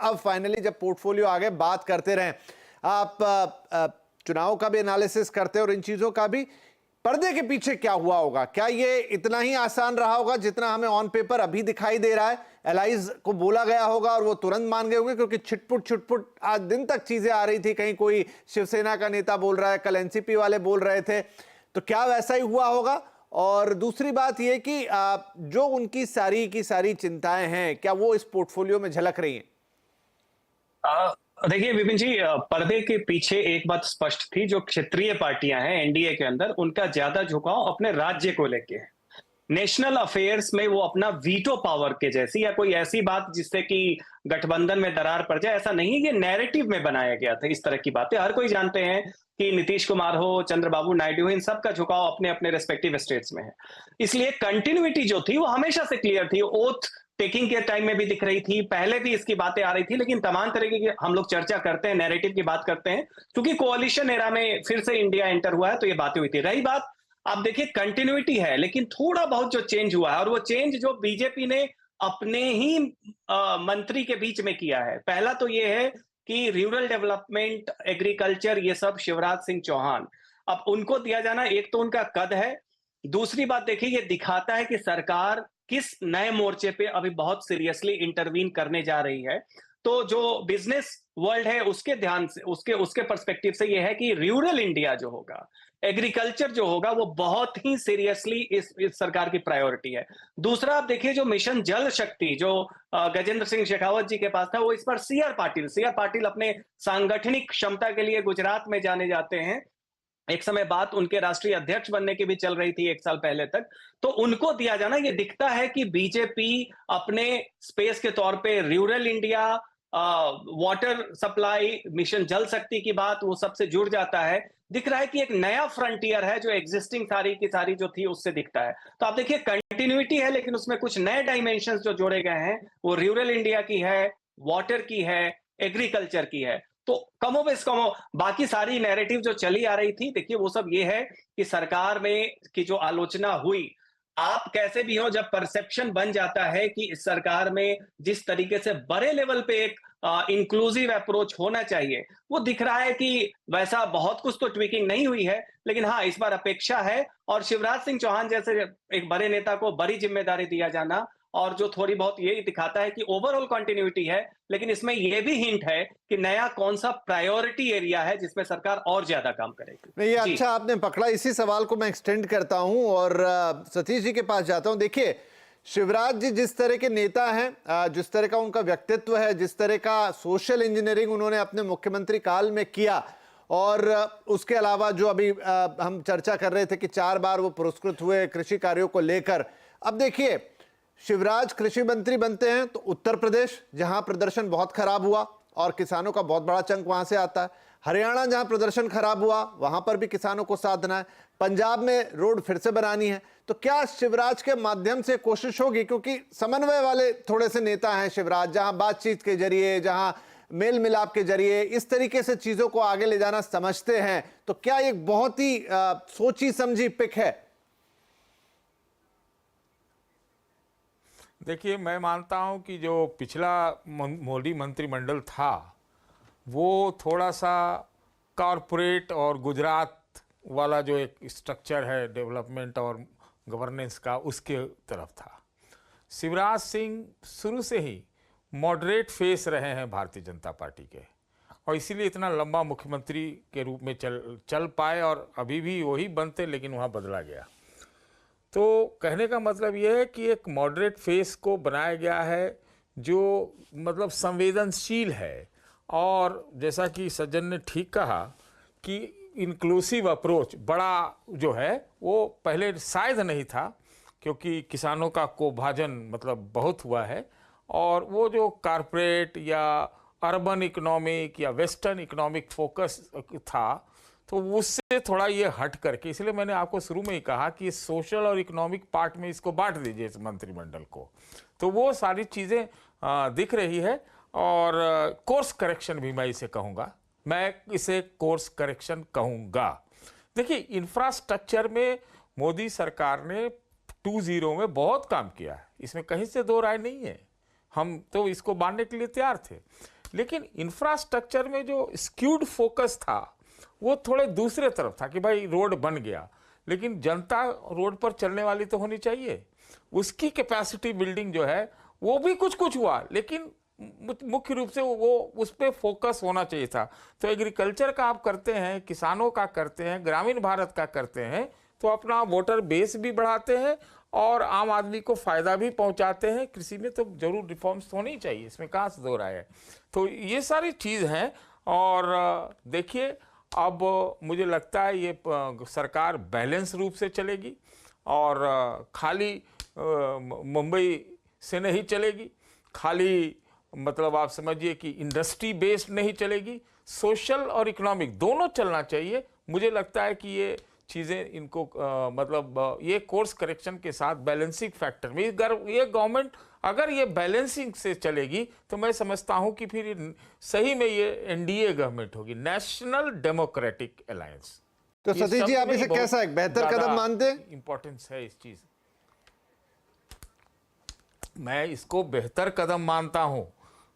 अब फाइनली जब पोर्टफोलियो आगे बात करते रहे, आप चुनाव का भी एनालिसिस करते हैं और इन चीजों का भी, पर्दे के पीछे क्या हुआ होगा? क्या ये इतना ही आसान रहा होगा जितना हमें ऑन पेपर अभी दिखाई दे रहा है? एलाइज को बोला गया होगा और वो तुरंत मान गए होंगे, क्योंकि छिटपुट आज दिन तक चीजें आ रही थी। कहीं कोई शिवसेना का नेता बोल रहा है, कल एनसीपी वाले बोल रहे थे, तो क्या वैसा ही हुआ होगा? और दूसरी बात यह कि जो उनकी सारी की सारी चिंताएं हैं, क्या वो इस पोर्टफोलियो में झलक रही हैं? देखिए विपिन जी, पर्दे के पीछे एक बात स्पष्ट थी। जो क्षेत्रीय पार्टियां हैं एनडीए के अंदर, उनका ज्यादा झुकाव अपने राज्य को लेके है। नेशनल अफेयर्स में वो अपना वीटो पावर के जैसी या कोई ऐसी बात जिससे कि गठबंधन में दरार पड़ जाए, ऐसा नहीं। ये नैरेटिव में बनाया गया था इस तरह की बातें। हर कोई जानते हैं कि नीतीश कुमार हो, चंद्रबाबू नायडू हो, इन सब का झुकाव अपने अपने रेस्पेक्टिव स्टेट्स में है। इसलिए कंटिन्यूटी जो थी वो हमेशा से क्लियर थी। ओथ टेकिंग के टाइम में भी दिख रही थी, पहले भी इसकी बातें आ रही थी। लेकिन तमाम तरीके की हम लोग चर्चा करते हैं, नैरेटिव की बात करते हैं, क्योंकि कोalition एरा में फिर से इंडिया एंटर हुआ है, तो ये बातें हुई थी। रही बात, आप देखिए कंटिन्यूटी है, लेकिन थोड़ा बहुत जो चेंज हुआ है, और वो चेंज जो बीजेपी ने अपने ही मंत्री के बीच में किया है। पहला तो ये है कि रूरल डेवलपमेंट, एग्रीकल्चर, ये सब शिवराज सिंह चौहान, अब उनको दिया जाना, एक तो उनका कद है। दूसरी बात देखिए, ये दिखाता है कि सरकार किस नए मोर्चे पे अभी बहुत सीरियसली इंटरवीन करने जा रही है। तो जो बिजनेस वर्ल्ड है उसके ध्यान से, उसके उसके पर्सपेक्टिव से ये है कि रूरल इंडिया जो होगा, एग्रीकल्चर जो होगा, वो बहुत ही सीरियसली इस सरकार की प्रायोरिटी है। दूसरा आप देखिए, जो मिशन जल शक्ति जो गजेंद्र सिंह शेखावत जी के पास था, वो इस पर सी आर पाटिल अपने सांगठनिक क्षमता के लिए गुजरात में जाने जाते हैं। एक समय बात उनके राष्ट्रीय अध्यक्ष बनने की भी चल रही थी 1 साल पहले तक। तो उनको दिया जाना, ये दिखता है कि बीजेपी अपने स्पेस के तौर पे rural India, water supply, mission जल शक्ति की बात, वो सबसे जुड़ जाता है। दिख रहा है कि एक नया फ्रंटियर है जो एग्जिस्टिंग सारी की सारी जो थी उससे दिखता है। तो आप देखिए कंटिन्यूटी है, लेकिन उसमें कुछ नए डायमेंशंस जो जोड़े गए हैं, वो रूरल इंडिया की है, वाटर की है, एग्रीकल्चर की है। तो कमो बाकी सारी नैरेटिव जो चली आ रही थी, देखिए वो सब ये है कि सरकार में की जो आलोचना हुई, आप कैसे भी हो, जब परसेप्शन बन जाता है कि इस सरकार में जिस तरीके से बड़े लेवल पे एक इंक्लूसिव अप्रोच होना चाहिए, वो दिख रहा है कि वैसा बहुत कुछ तो ट्विकिंग नहीं हुई है। लेकिन हाँ, इस बार अपेक्षा है, और शिवराज सिंह चौहान जैसे एक बड़े नेता को बड़ी जिम्मेदारी दिया जाना, और जो थोड़ी बहुत ये दिखाता है कि ओवरऑल कंटिन्यूटी है, लेकिन इसमें यह भी हिंट है कि नया कौन सा प्रायोरिटी एरिया है जिसमें सरकार और ज्यादा काम करेगी। नहीं, ये अच्छा आपने पकड़ा। इसी सवाल को मैं एक्सटेंड करता हूं और सतीश जी के पास जाता हूं। देखिए, शिवराज जी जिस तरह के नेता हैं, जिस तरह का उनका व्यक्तित्व है, जिस तरह का सोशल इंजीनियरिंग उन्होंने अपने मुख्यमंत्री काल में किया, और उसके अलावा जो अभी हम चर्चा कर रहे थे कि 4 बार वो पुरस्कृत हुए कृषि कार्यों को लेकर। अब देखिए, शिवराज कृषि मंत्री बनते हैं तो उत्तर प्रदेश, जहां प्रदर्शन बहुत खराब हुआ और किसानों का बहुत बड़ा चंक वहां से आता है, हरियाणा जहां प्रदर्शन खराब हुआ वहां पर भी किसानों को साथ देना है, पंजाब में रोड फिर से बनानी है। तो क्या शिवराज के माध्यम से कोशिश होगी, क्योंकि समन्वय वाले थोड़े से नेता हैं शिवराज, जहां बातचीत के जरिए, जहां मेल मिलाप के जरिए इस तरीके से चीजों को आगे ले जाना समझते हैं, तो क्या एक बहुत ही सोची समझी पिक है? देखिए, मैं मानता हूं कि जो पिछला मोदी मंत्रिमंडल था, वो थोड़ा सा कॉरपोरेट और गुजरात वाला जो एक स्ट्रक्चर है डेवलपमेंट और गवर्नेंस का, उसके तरफ था। शिवराज सिंह शुरू से ही मॉडरेट फेस रहे हैं भारतीय जनता पार्टी के, और इसीलिए इतना लंबा मुख्यमंत्री के रूप में चल पाए, और अभी भी वही बनते, लेकिन वहाँ बदला गया। तो कहने का मतलब यह है कि एक मॉडरेट फेस को बनाया गया है जो मतलब संवेदनशील है, और जैसा कि सज्जन ने ठीक कहा कि इंक्लूसिव अप्रोच बड़ा जो है वो पहले शायद नहीं था, क्योंकि किसानों का कोभाजन मतलब बहुत हुआ है, और वो जो कारपोरेट या अर्बन इकोनॉमिक या वेस्टर्न इकोनॉमिक फोकस था, तो उससे थोड़ा ये हट करके, इसलिए मैंने आपको शुरू में ही कहा कि सोशल और इकोनॉमिक पार्ट में इसको बांट दीजिए इस मंत्रिमंडल को। तो वो सारी चीज़ें दिख रही है, और कोर्स करेक्शन भी मैं इसे कहूँगा, मैं इसे कोर्स करेक्शन कहूँगा। देखिए, इंफ्रास्ट्रक्चर में मोदी सरकार ने 2.0 में बहुत काम किया है, इसमें कहीं से दो राय नहीं है, हम तो इसको मानने के लिए तैयार थे। लेकिन इंफ्रास्ट्रक्चर में जो स्क्यूड फोकस था वो थोड़े दूसरे तरफ था कि भाई रोड बन गया, लेकिन जनता रोड पर चलने वाली तो होनी चाहिए। उसकी कैपेसिटी बिल्डिंग जो है वो भी कुछ कुछ हुआ, लेकिन मुख्य रूप से वो उस पर फोकस होना चाहिए था। तो एग्रीकल्चर का आप करते हैं, किसानों का करते हैं, ग्रामीण भारत का करते हैं, तो अपना वोटर बेस भी बढ़ाते हैं और आम आदमी को फायदा भी पहुंचाते हैं। कृषि में तो जरूर रिफॉर्म्स होनी चाहिए, इसमें कहाँ से दो राय है। तो ये सारी चीज़ हैं। और देखिए, अब मुझे लगता है ये सरकार बैलेंस रूप से चलेगी और खाली मुंबई से नहीं चलेगी, खाली मतलब आप समझिए कि इंडस्ट्री बेस्ड नहीं चलेगी, सोशल और इकोनॉमिक दोनों चलना चाहिए। मुझे लगता है कि ये चीज़ें इनको मतलब ये कोर्स करेक्शन के साथ बैलेंसिंग फैक्टर में ये गवर्नमेंट अगर ये बैलेंसिंग से चलेगी तो मैं समझता हूं कि फिर सही में ये एनडीए गवर्नमेंट होगी, नेशनल डेमोक्रेटिक अलायंस। तो सतीश जी, आप इसे कैसा एक बेहतर कदम मानते हैं? इंपॉर्टेंस है इस चीज, मैं इसको बेहतर कदम मानता हूं।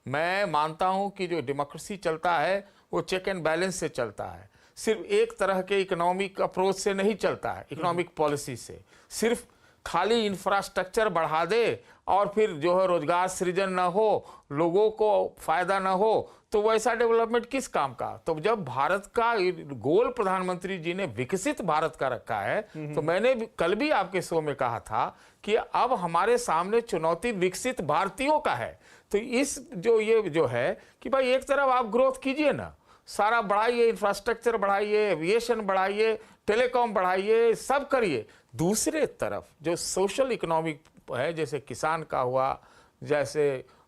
मैं मानता हूं कि जो डेमोक्रेसी चलता है वो चेक एंड बैलेंस से चलता है, सिर्फ एक तरह के इकोनॉमिक अप्रोच से नहीं चलता है, इकोनॉमिक पॉलिसी से। सिर्फ खाली इंफ्रास्ट्रक्चर बढ़ा दे और फिर जो है रोजगार सृजन ना हो, लोगों को फायदा ना हो, तो वैसा डेवलपमेंट किस काम का। तो जब भारत का गोल प्रधानमंत्री जी ने विकसित भारत का रखा है, तो मैंने कल भी आपके शो में कहा था कि अब हमारे सामने चुनौती विकसित भारतीयों का है। तो इस ये जो है कि भाई एक तरफ आप ग्रोथ कीजिए ना, सारा बढ़ाइए, इंफ्रास्ट्रक्चर बढ़ाइए, एविएशन बढ़ाइए, टेलीकॉम बढ़ाइए, सब करिए। दूसरे तरफ जो सोशल इकोनॉमिक है, जैसे किसान का हुआ, जैसे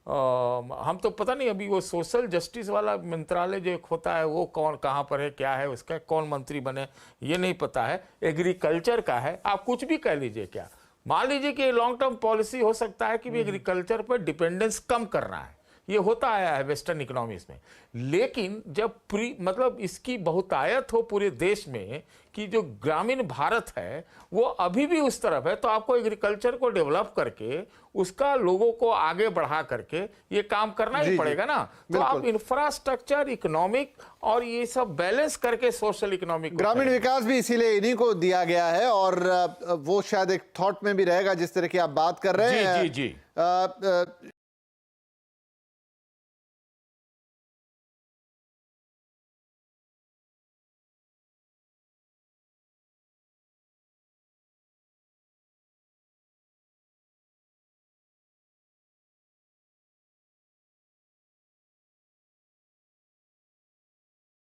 हम तो पता नहीं अभी वो सोशल जस्टिस वाला मंत्रालय जो एक होता है वो कौन कहाँ पर है, क्या है, उसका कौन मंत्री बने ये नहीं पता है। एग्रीकल्चर का है, आप कुछ भी कह लीजिए, क्या मान लीजिए कि लॉन्ग टर्म पॉलिसी हो सकता है कि भी एग्रीकल्चर पर डिपेंडेंस कम करना है, ये होता आया है वेस्टर्न इकोनॉमीज में। लेकिन जब मतलब इसकी बहुतायत हो पूरे देश में कि जो ग्रामीण भारत है वो अभी भी उस तरफ है, तो आपको एग्रीकल्चर को डेवलप करके उसका लोगों को आगे बढ़ा करके ये काम करना ही पड़ेगा ना। तो आप इंफ्रास्ट्रक्चर, इकोनॉमिक और ये सब बैलेंस करके सोशल इकोनॉमिक, ग्रामीण विकास भी इसीलिए इन्हीं को दिया गया है और वो शायद एक थॉट में भी रहेगा जिस तरह की आप बात कर रहे हैं। जी जी जी।